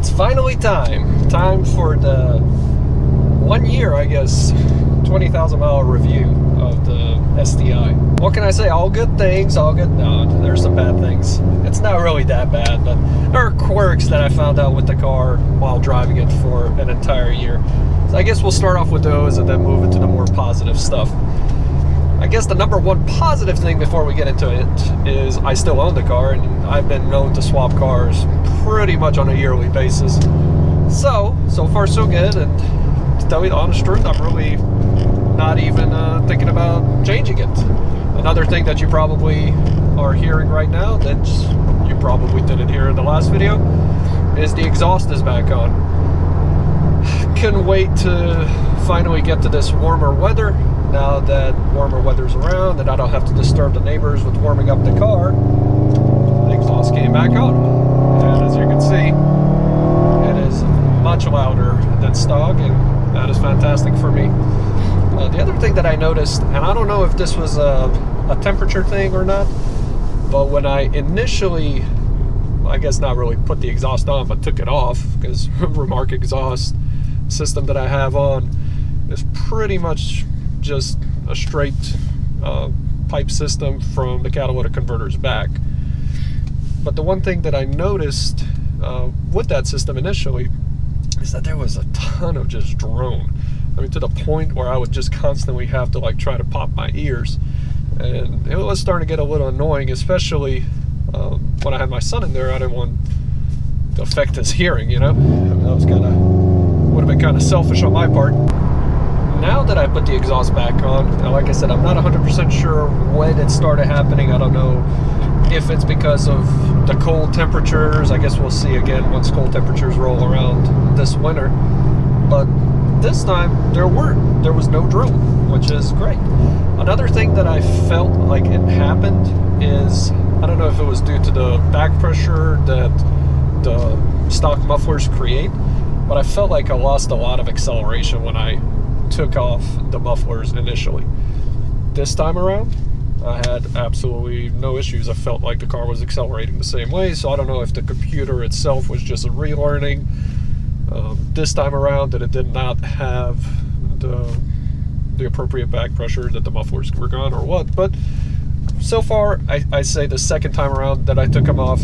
It's finally time for the 1 year, I guess, 20,000 mile review of the STi. What can I say? All good things, all good. No, there's some bad things. It's not really that bad, but there are quirks that I found out with the car while driving it for an entire year. So I guess we'll start off with those and then move into the more positive stuff. I guess the number one positive thing before we get into it is I still own the car, and I've been known to swap cars pretty much on a yearly basis. So far so good, and to tell you the honest truth, I'm really not even thinking about changing it. Another thing that you probably are hearing right now that you probably didn't hear in the last video is the exhaust is back on. Couldn't wait to finally get to this warmer weather. Now that warmer weather's around and I don't have to disturb the neighbors with warming up the car, the exhaust came back on. And as you can see, it is much louder than stock, and that is fantastic for me. The other thing that I noticed, and I don't know if this was a temperature thing or not, but when I initially, I guess not really put the exhaust on, but took it off, because Remark exhaust system that I have on is pretty much just a straight pipe system from the catalytic converters back. But the one thing that I noticed with that system initially is that there was a ton of just drone. I mean, to the point where I would just constantly have to like try to pop my ears, and it was starting to get a little annoying, especially when I had my son in there. I didn't want to affect his hearing, you know. I mean, that was would have been kind of selfish on my part. Now that I put the exhaust back on, like I said, I'm not 100% sure when it started happening. I don't know if it's because of the cold temperatures. I guess we'll see again once cold temperatures roll around this winter. But this time there was no drone, which is great. Another thing that I felt like it happened is, I don't know if it was due to the back pressure that the stock mufflers create, but I felt like I lost a lot of acceleration when I took off the mufflers initially. This time around, I had absolutely no issues. I felt like the car was accelerating the same way, so I don't know if the computer itself was just relearning this time around that it did not have the appropriate back pressure, that the mufflers were gone, or what. But so far, I say the second time around that I took them off,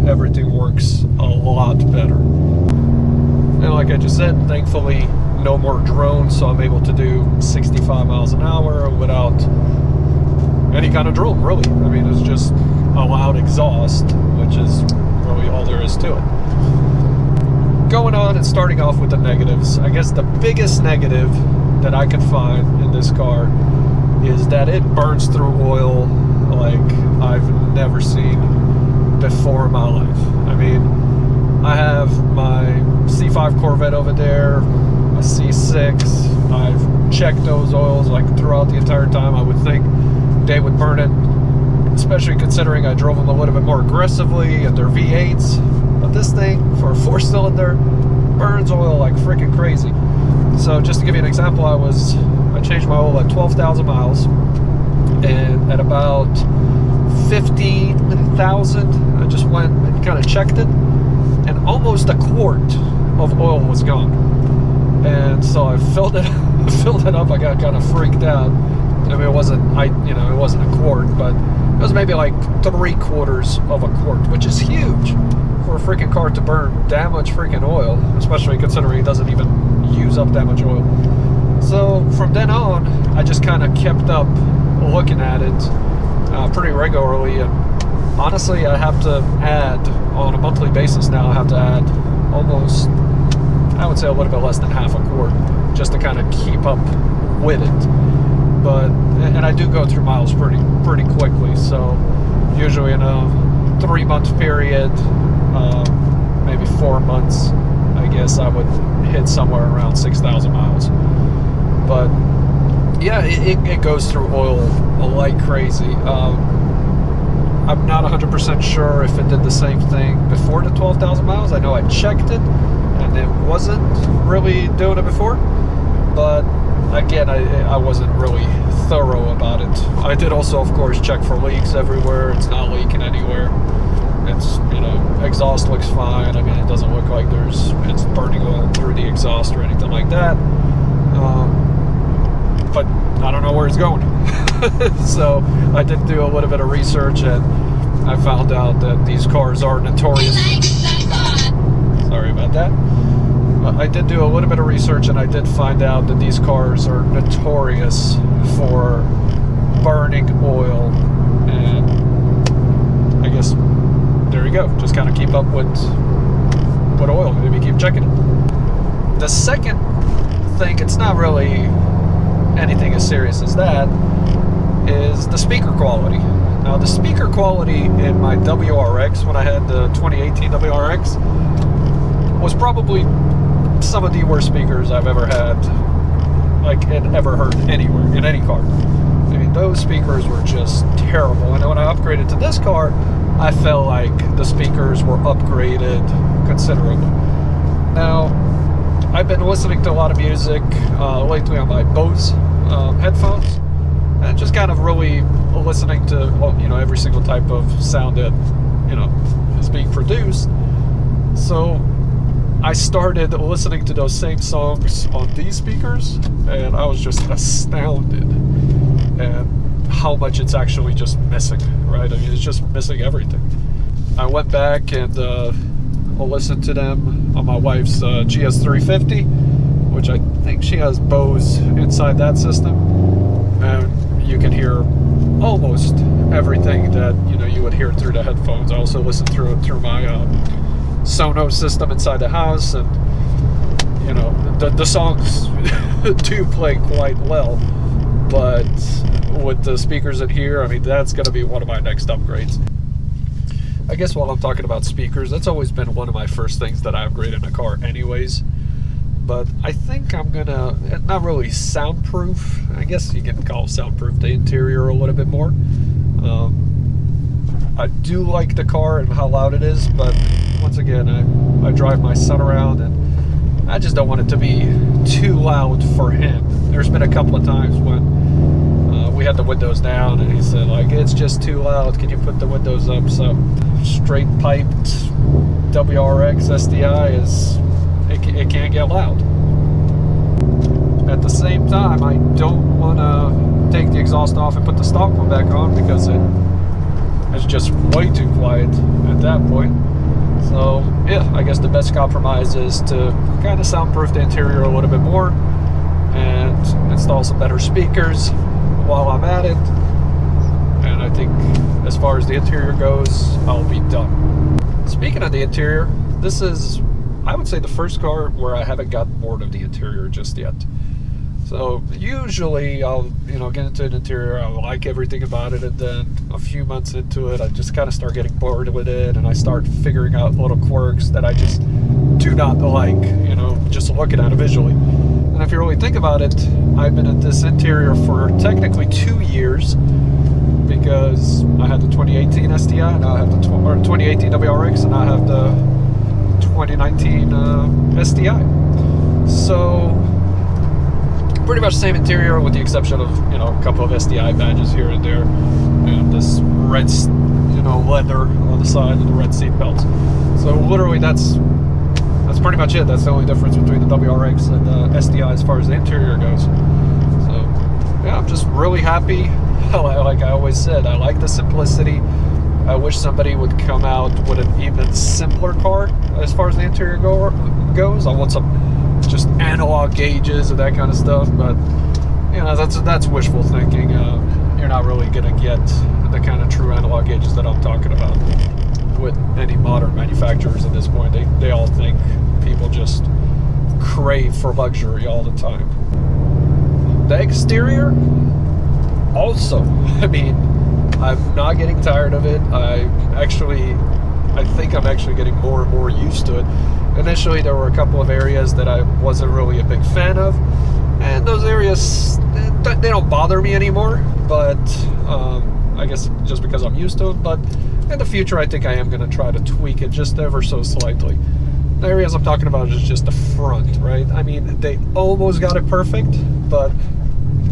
everything works a lot better. And like I just said, thankfully, no more drones, so I'm able to do 65 miles an hour without any kind of drone, really. I mean, it's just a loud exhaust, which is really all there is to it. Going on and starting off with the negatives, I guess the biggest negative that I could find in this car is that it burns through oil like I've never seen before in my life. I mean, I have my C5 Corvette over there, a C6. I've checked those oils like throughout the entire time. I would think they would burn it, especially considering I drove them a little bit more aggressively and they're V8s. But this thing, for a 4-cylinder, burns oil like freaking crazy. So just to give you an example, I changed my oil at 12,000 miles, and at about 15,000, I just went and kind of checked it, and almost a quart of oil was gone. And so I filled it up. I got kind of freaked out. I mean, it wasn't a quart, but it was maybe like 3/4 of a quart, which is huge for a freaking car to burn that much freaking oil, especially considering it doesn't even use up that much oil. So from then on, I just kind of kept up looking at it pretty regularly, and honestly, I have to add on a monthly basis now. I have to add almost, I would say, a little bit less than half a quart just to kind of keep up with it. But, and I do go through miles pretty quickly, so usually in a 3-month period, maybe 4 months, I guess I would hit somewhere around 6,000 miles. But yeah, it goes through oil like crazy. I'm not 100% sure if it did the same thing before the 12,000 miles. I know I checked it and it wasn't really doing it before, but again, I wasn't really thorough about it. I did also, of course, check for leaks everywhere. It's not leaking anywhere. It's, exhaust looks fine. I mean, it doesn't look like it's burning oil through the exhaust or anything like that. But I don't know where it's going. So I did do a little bit of research, and I found out that these cars are notorious. Sorry about that. I did do a little bit of research, and I did find out that these cars are notorious for burning oil. And I guess there you go. Just kind of keep up with oil. Maybe keep checking it. The second thing, it's not really anything as serious as that, is the speaker quality. Now, the speaker quality in my WRX, when I had the 2018 WRX, was probably some of the worst speakers I've ever had, and ever heard anywhere, in any car. I mean, those speakers were just terrible. And when I upgraded to this car, I felt like the speakers were upgraded considerably. Now, I've been listening to a lot of music lately on my Bose headphones, and just kind of really listening to every single type of sound that is being produced. So I started listening to those same songs on these speakers, and I was just astounded at how much it's actually just missing, right? I mean, it's just missing everything. I went back and listened to them on my wife's GS350, which I think she has Bose inside that system, and you can hear almost everything that you would hear through the headphones. I also listened through my Sonos system inside the house, and the songs do play quite well, but with the speakers in here, I mean, that's going to be one of my next upgrades. I guess while I'm talking about speakers, that's always been one of my first things that I upgrade in a car anyways. But I think I'm gonna, not really soundproof, I guess you can call soundproof the interior a little bit more. I do like the car and how loud it is, but once again, I drive my son around, and I just don't want it to be too loud for him. There's been a couple of times when we had the windows down, and he said, it's just too loud, can you put the windows up? So straight piped WRX STi it can't get loud. At the same time, I don't want to take the exhaust off and put the stock one back on, because it's just way too quiet at that point. So yeah, I guess the best compromise is to kind of soundproof the interior a little bit more and install some better speakers while I'm at it. And I think as far as the interior goes, I'll be done. Speaking of the interior, this is, I would say, the first car where I haven't gotten bored of the interior just yet. So usually I'll get into an interior, I like everything about it, and then a few months into it I just kind of start getting bored with it, and I start figuring out little quirks that I just do not like, just looking at it visually. And if you really think about it, I've been at this interior for technically 2 years, because I had the 2018 STi, now I have the 2018 WRX, and I have the 2019 STi. So pretty much the same interior, with the exception of a couple of STi badges here and there, and this red leather on the side, and the red seat belts. So literally that's pretty much it. That's the only difference between the WRX and the STi as far as the interior goes. So yeah, I'm just really happy. Like I always said, I like the simplicity. I wish somebody would come out with an even simpler car as far as the interior goes. I want some just analog gauges and that kind of stuff, but that's wishful thinking. You're not really gonna get the kind of true analog gauges that I'm talking about with any modern manufacturers at this point. They all think people just crave for luxury all the time. The exterior also, I mean, I'm not getting tired of it. I think I'm actually getting more and more used to it. Initially, there were a couple of areas that I wasn't really a big fan of, and those areas, they don't bother me anymore, but I guess just because I'm used to it. But in the future, I think I am going to try to tweak it just ever so slightly. The areas I'm talking about is just the front, right? I mean, they almost got it perfect, but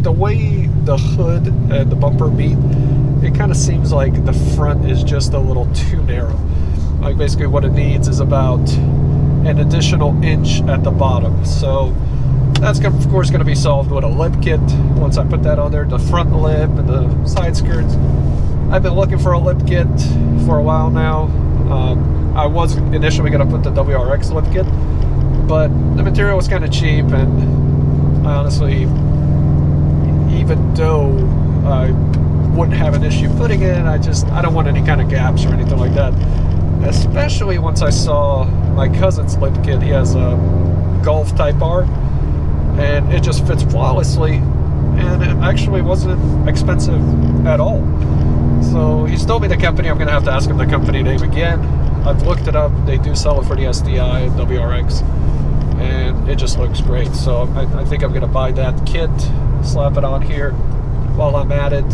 the way the hood and the bumper meet, it kind of seems like the front is just a little too narrow. Like basically what it needs is about an additional inch at the bottom. So that's of course going to be solved with a lip kit. Once I put that on there, the front lip and the side skirts. I've been looking for a lip kit for a while now. I was initially going to put the WRX lip kit, but the material was kind of cheap, and I honestly, even though I wouldn't have an issue putting it in, I don't want any kind of gaps or anything like that. Especially once I saw my cousin's lip kit. He has a Golf Type R, and it just fits flawlessly, and it actually wasn't expensive at all. So he's told me the company. I'm going to have to ask him the company name again. I've looked it up. They do sell it for the STi and WRX, and it just looks great. So I think I'm going to buy that kit, slap it on here while I'm at it.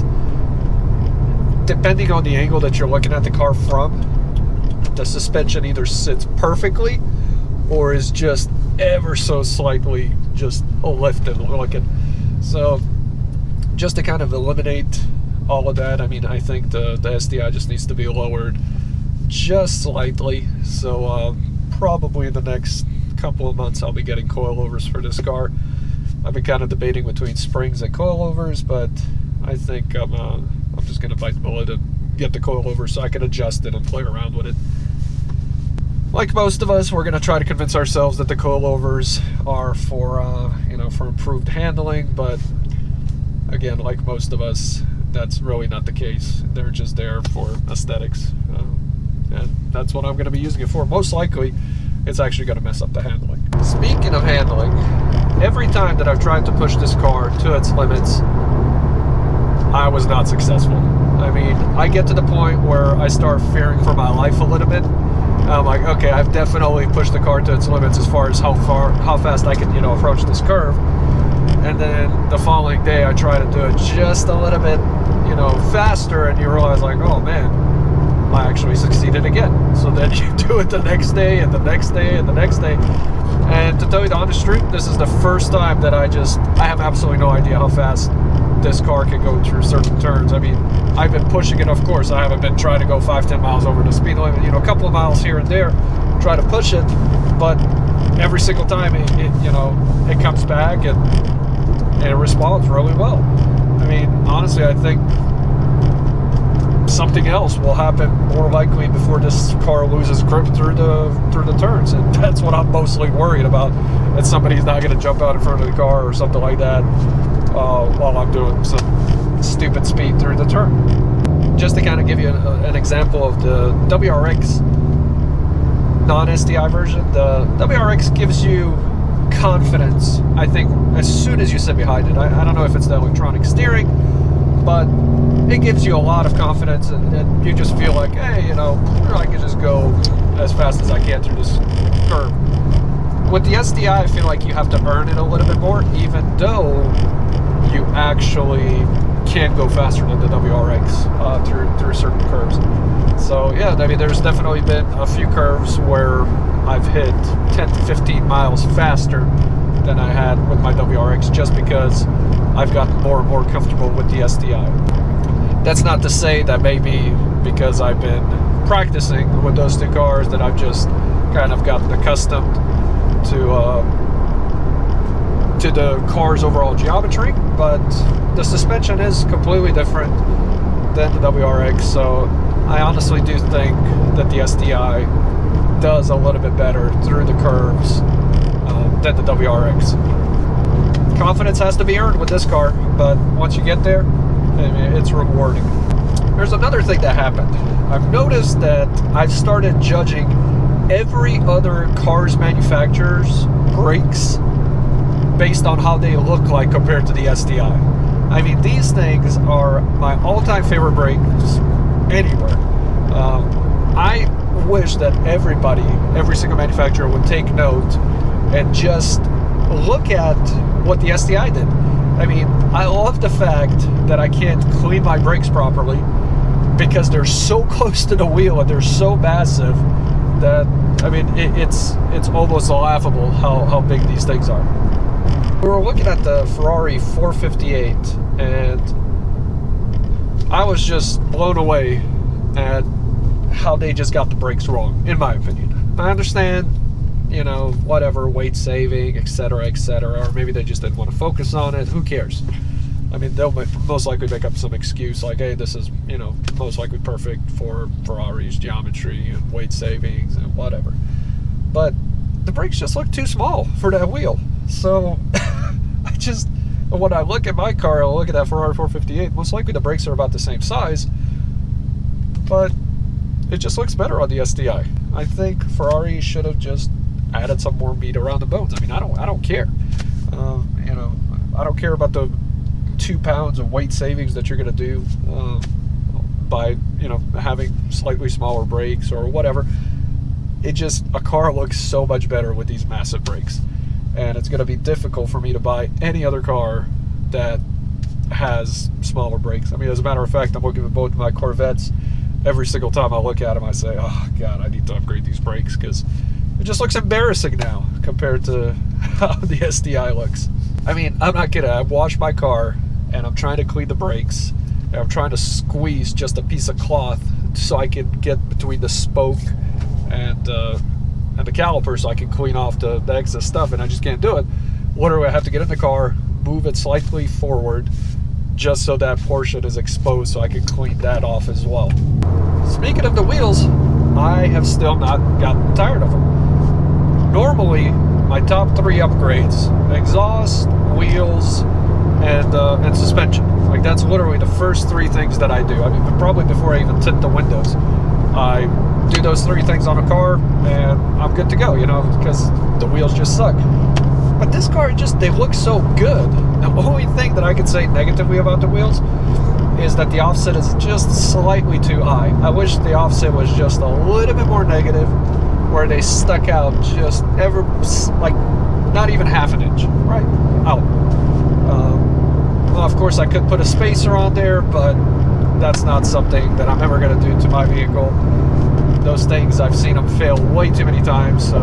Depending on the angle that you're looking at the car from, the suspension either sits perfectly or is just ever so slightly just lifted looking. So just to kind of eliminate all of that, I mean, I think the STi just needs to be lowered just slightly. So probably in the next couple of months I'll be getting coilovers for this car. I've been kind of debating between springs and coilovers, but I think I'm just going to bite the bullet and get the coilover so I can adjust it and play around with it. Like most of us, we're going to try to convince ourselves that the coilovers are for for improved handling, but again, like most of us, that's really not the case. They're just there for aesthetics, and that's what I'm going to be using it for. Most likely, it's actually going to mess up the handling. Speaking of handling, every time that I've tried to push this car to its limits, I was not successful. I mean, I get to the point where I start fearing for my life a little bit. I'm like, okay, I've definitely pushed the car to its limits as far as how fast I can, approach this curve. And then the following day, I try to do it just a little bit, faster, and you realize, like, oh man, I actually succeeded again. So then you do it the next day, and the next day, and the next day. And to tell you the honest truth, this is the first time that I have absolutely no idea how fast this car can go through certain turns. I mean, I've been pushing it, of course. I haven't been trying to go 5-10 miles over the speed limit, a couple of miles here and there, try to push it, but every single time it comes back and it responds really well. I mean, honestly, I think something else will happen more likely before this car loses grip through the turns, and that's what I'm mostly worried about, that somebody's not going to jump out in front of the car or something like that while I'm doing some stupid speed through the turn. Just to kind of give you an example of the WRX non-STi version, the WRX gives you confidence, I think, as soon as you sit behind it. I don't know if it's the electronic steering, but it gives you a lot of confidence, and you just feel like, hey, I can just go as fast as I can through this curve. With the STi, I feel like you have to earn it a little bit more, even though you actually can go faster than the WRX through certain curves. So yeah, I mean, there's definitely been a few curves where I've hit 10 to 15 miles faster than I had with my WRX, just because I've gotten more and more comfortable with the STi. That's not to say that maybe because I've been practicing with those two cars that I've just kind of gotten accustomed to the car's overall geometry, but the suspension is completely different than the WRX, so I honestly do think that the STi does a little bit better through the curves than the WRX. Confidence has to be earned with this car, but once you get there, I mean, it's rewarding. There's another thing that happened. I've noticed that I've started judging every other car's manufacturer's brakes based on how they look like compared to the STi. I mean, these things are my all-time favorite brakes anywhere. I wish that every single manufacturer would take note and just look at what the STi did. I mean, I love the fact that I can't clean my brakes properly because they're so close to the wheel and they're so massive that, I mean, it's almost laughable how big these things are. We were looking at the Ferrari 458, and I was just blown away at how they just got the brakes wrong, in my opinion. I understand, whatever, weight saving, etc., etc., or maybe they just didn't want to focus on it. Who cares? I mean, they'll most likely make up some excuse like, hey, this is, you know, most likely perfect for Ferrari's geometry and weight savings and whatever. But the brakes just look too small for that wheel. So when I look at my car, I look at that Ferrari 458, most likely the brakes are about the same size, but it just looks better on the STi. I think Ferrari should have just added some more meat around the bones. I mean, I don't care. You know, I don't care about the 2 pounds of weight savings that you're going to do by, you know, having slightly smaller brakes or whatever. It just, a car looks so much better with these massive brakes, and it's going to be difficult for me to buy any other car that has smaller brakes. I mean, as a matter of fact, I'm looking at both my Corvettes. Every single time I look at them, I say, oh God, I need to upgrade these brakes, because it just looks embarrassing now compared to how the STi looks. I mean, I'm not kidding. I've washed my car and I'm trying to clean the brakes, and I'm trying to squeeze just a piece of cloth so I can get between the spoke and the caliper so I can clean off the excess stuff, and I just can't do it. Literally, I have to get in the car, move it slightly forward, just so that portion is exposed so I can clean that off as well. Speaking of the wheels, I have still not gotten tired of them. Normally, my top 3 upgrades: exhaust, wheels, and suspension. Like, that's literally the first 3 things that I do. I mean, probably before I even tint the windows, I do those 3 things on a car and I'm good to go, you know, because the wheels just suck. But this car, they look so good. The only thing that I could say negatively about the wheels is that the offset is just slightly too high. I wish the offset was just a little bit more negative, where they stuck out just like not even half an inch, right out. Well, of course, I could put a spacer on there, but that's not something that I'm ever going to do to my vehicle. Those things, I've seen them fail way too many times, so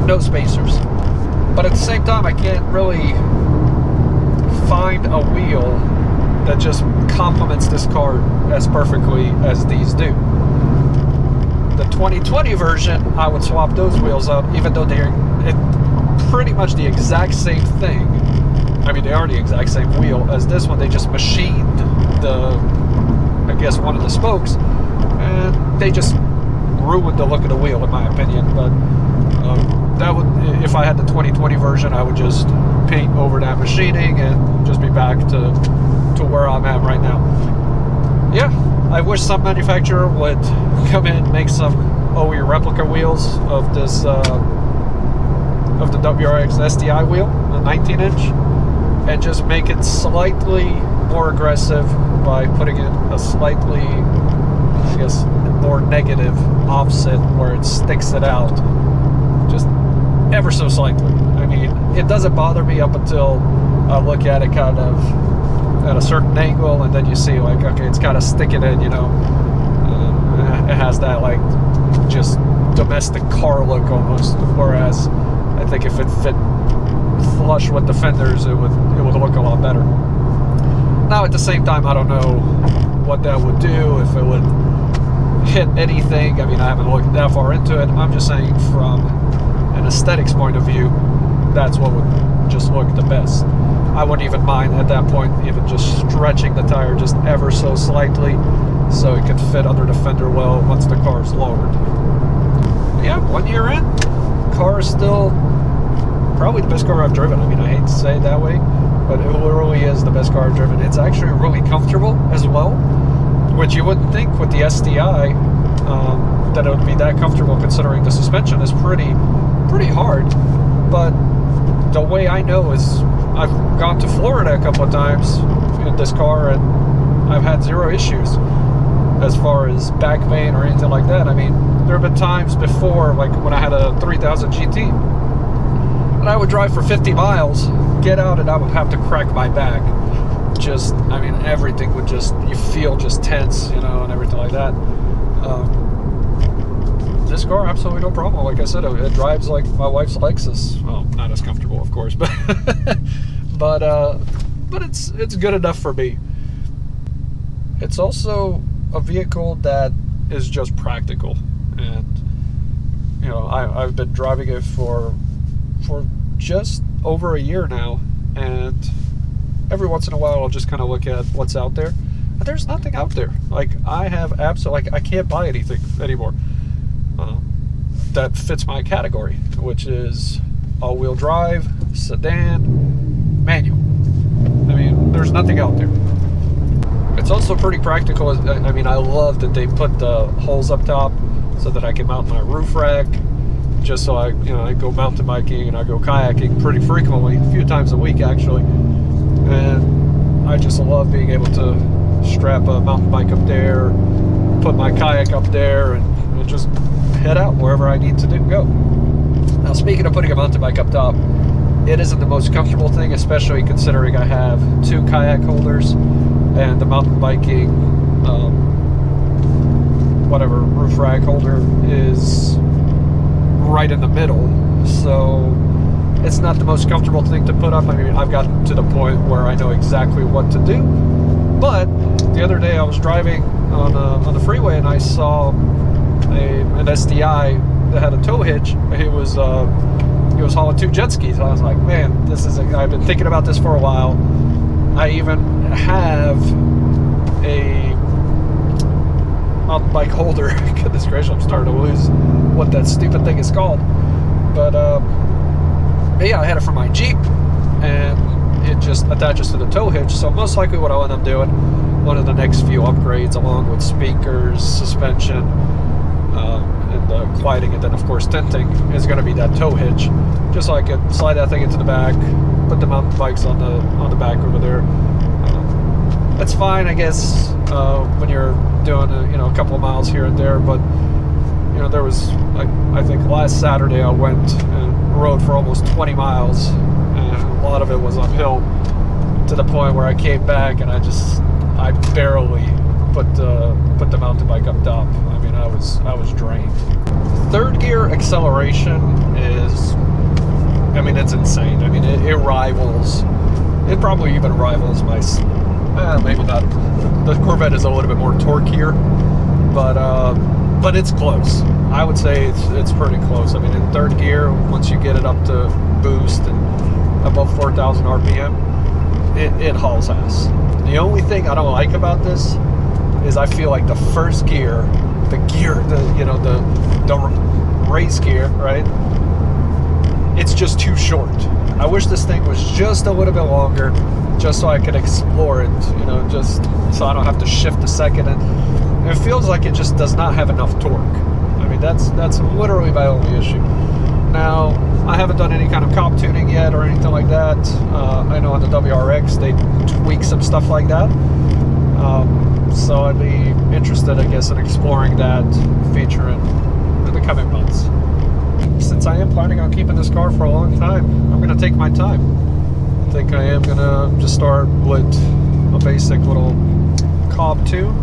no spacers. But at the same time, I can't really find a wheel that just complements this car as perfectly as these do. The 2020 version, I would swap those wheels up, even though they're pretty much the exact same thing. I mean, they are the exact same wheel as this one. They just machined I guess, one of the spokes, and they just ruined the look of the wheel, in my opinion. But that would, if I had the 2020 version, I would just paint over that machining and just be back to where I'm at right now. Yeah, I wish some manufacturer would come in and make some OE replica wheels of this of the WRX STi wheel, a 19-inch, and just make it slightly more aggressive by putting in a slightly, I guess, more negative offset where it sticks it out just ever so slightly. I mean, it doesn't bother me up until I look at it kind of at a certain angle, and then you see, like, okay, it's kind of sticking in, you know. It has that, like, just domestic car look almost, whereas I think if it fit flush with the fenders, it would look a lot better. Now, at the same time, I don't know what that would do, if it would hit anything. I mean, I haven't looked that far into it. I'm just saying, from an aesthetics point of view, that's what would just look the best. I wouldn't even mind at that point even just stretching the tire just ever so slightly so it could fit under the fender well once the car is lowered. Yeah, 1 year in, car is still probably the best car I've driven. I mean, I hate to say it that way, but it literally is the best car I've driven. It's actually really comfortable as well, which you wouldn't think with the STi that it would be that comfortable, considering the suspension is pretty hard. But the way I know is I've gone to Florida a couple of times in this car, and I've had 0 issues as far as back pain or anything like that. I mean, there have been times before, like when I had a 3000 GT, and I would drive for 50 miles, get out, and I would have to crack my back. Just, I mean, everything would just, you feel just tense, you know, and everything like that. This car, absolutely no problem. Like I said, it drives like my wife's Lexus. Well, not as comfortable, of course, but but it's good enough for me. It's also a vehicle that is just practical, and you know, I've been driving it for just over a year now, and every once in a while I'll just kind of look at what's out there. But there's nothing out there. Like, I have absolutely, like, I can't buy anything anymore that fits my category, which is all-wheel drive, sedan, manual. I mean, there's nothing out there. It's also pretty practical. I mean, I love that they put the holes up top so that I can mount my roof rack, just so I go mountain biking and I go kayaking pretty frequently, a few times a week actually. And I just love being able to strap a mountain bike up there, put my kayak up there, and just head out wherever I need to go. Now, speaking of putting a mountain bike up top, it isn't the most comfortable thing, especially considering I have 2 kayak holders and the mountain biking whatever roof rack holder is right in the middle, so it's not the most comfortable thing to put up. I mean, I've gotten to the point where I know exactly what to do. But the other day I was driving on the freeway and I saw an STi that had a tow hitch. It was hauling 2 jet skis. I was like, man, I've been thinking about this for a while. I even have a mountain bike holder. Goodness gracious, I'm starting to lose what that stupid thing is called. But yeah, I had it for my Jeep, and it just attaches to the tow hitch. So most likely what I'll end up doing, one of the next few upgrades, along with speakers, suspension, and the quieting, and then of course tinting, is going to be that tow hitch, just so I can slide that thing into the back, put the mountain bikes on the back over there. That's fine, I guess, when you're doing a couple of miles here and there. But there was, like, I think last Saturday I went and rode for almost 20 miles, and a lot of it was uphill, to the point where I came back and I barely put the mountain bike up top. I mean, I was drained. Third gear acceleration is, I mean, it's insane. I mean, it probably even rivals my, maybe not. The Corvette is a little bit more torqueier, but it's close. I would say it's pretty close. I mean, in third gear, once you get it up to boost and above 4,000 RPM, it hauls ass. The only thing I don't like about this is I feel like the first gear, the race gear, right? It's just too short. I wish this thing was just a little bit longer, just so I could explore it, just so I don't have to shift a second. And it feels like it just does not have enough torque. I mean, that's literally my only issue. Now, I haven't done any kind of comp tuning yet or anything like that. I know on the WRX they tweak some stuff like that. So I'd be interested, I guess, in exploring that feature in the coming months. Since I am planning on keeping this car for a long time, I'm going to take my time. I think I am going to just start with a basic little cob tune,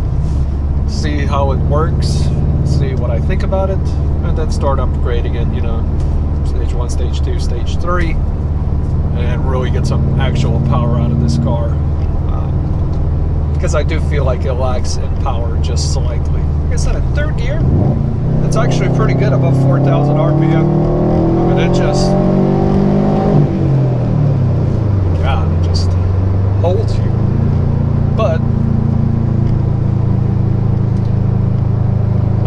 see how it works, see what I think about it, and then start upgrading it, stage 1, stage 2, stage 3, and really get some actual power out of this car. Because I do feel like it lacks in power just slightly. Like I said, in third gear, it's actually pretty good, above 4,000 RPM. I mean, it just holds you. But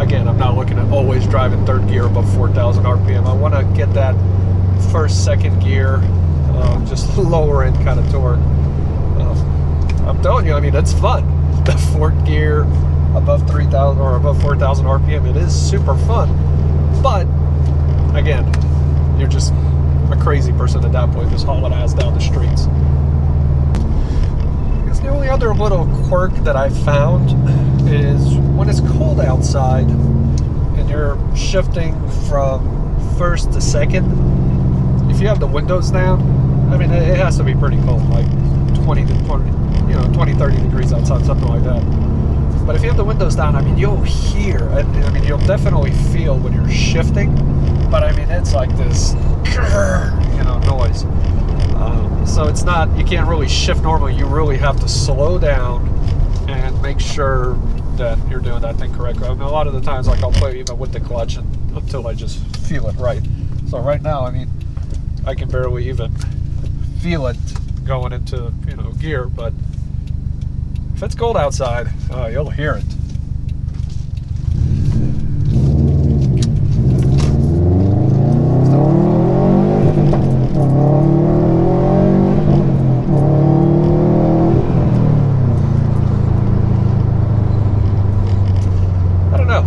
again, I'm not looking at always driving third gear above 4,000 RPM. I want to get that first, second gear, just lower end kind of torque. I'm telling you, I mean, it's fun. The fourth gear above 3,000 or above 4,000 RPM, it is super fun. But again, you're just a crazy person at that point, just hauling ass down the streets. I guess the only other little quirk that I found is when it's cold outside and you're shifting from first to second, if you have the windows down, I mean, it has to be pretty cold, like 20, 30 degrees outside, something like that. But if you have the windows down, I mean, you'll hear, I mean, you'll definitely feel when you're shifting, but I mean, it's like this, noise. So it's not, you can't really shift normally. You really have to slow down and make sure that you're doing that thing correctly. I mean, a lot of the times, like, I'll play even with the clutch and until I just feel it right. So right now, I mean, I can barely even feel it going into, gear, but if it's cold outside, you'll hear it. I don't know.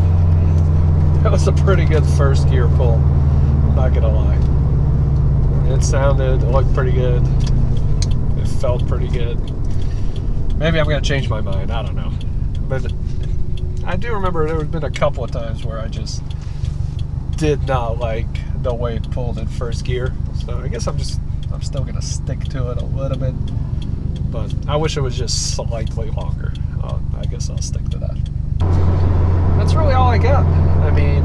That was a pretty good first gear pull, not gonna lie. It sounded, it looked pretty good. It felt pretty good. Maybe I'm going to change my mind. I don't know. But I do remember there had been a couple of times where I just did not like the way it pulled in first gear. So I guess I'm still going to stick to it a little bit. But I wish it was just slightly longer. I guess I'll stick to that. That's really all I got. I mean,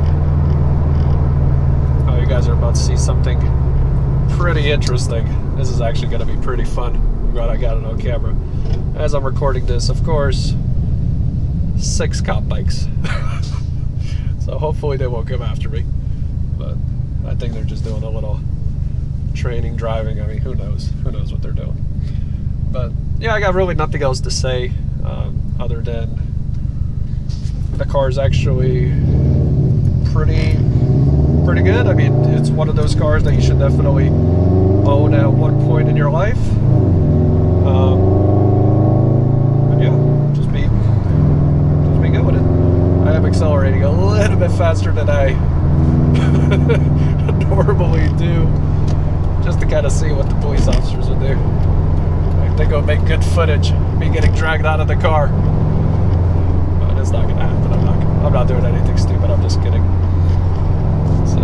you guys are about to see something pretty interesting. This is actually going to be pretty fun. I'm glad I got it on camera. As I'm recording this, of course, 6 cop bikes. So hopefully they won't come after me. But I think they're just doing a little training driving. I mean, who knows? Who knows what they're doing? But yeah, I got really nothing else to say other than the car is actually pretty good. I mean, it's one of those cars that you should definitely own at one point in your life. But yeah, just be good with it. I am accelerating a little bit faster than I normally do, just to kind of see what the police officers will do. I think it'll make good footage, me getting dragged out of the car. But it's not gonna happen. I'm not doing anything stupid. I'm just kidding. So,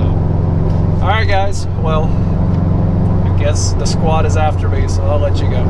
all right, guys. Well, I guess the squad is after me, so I'll let you go.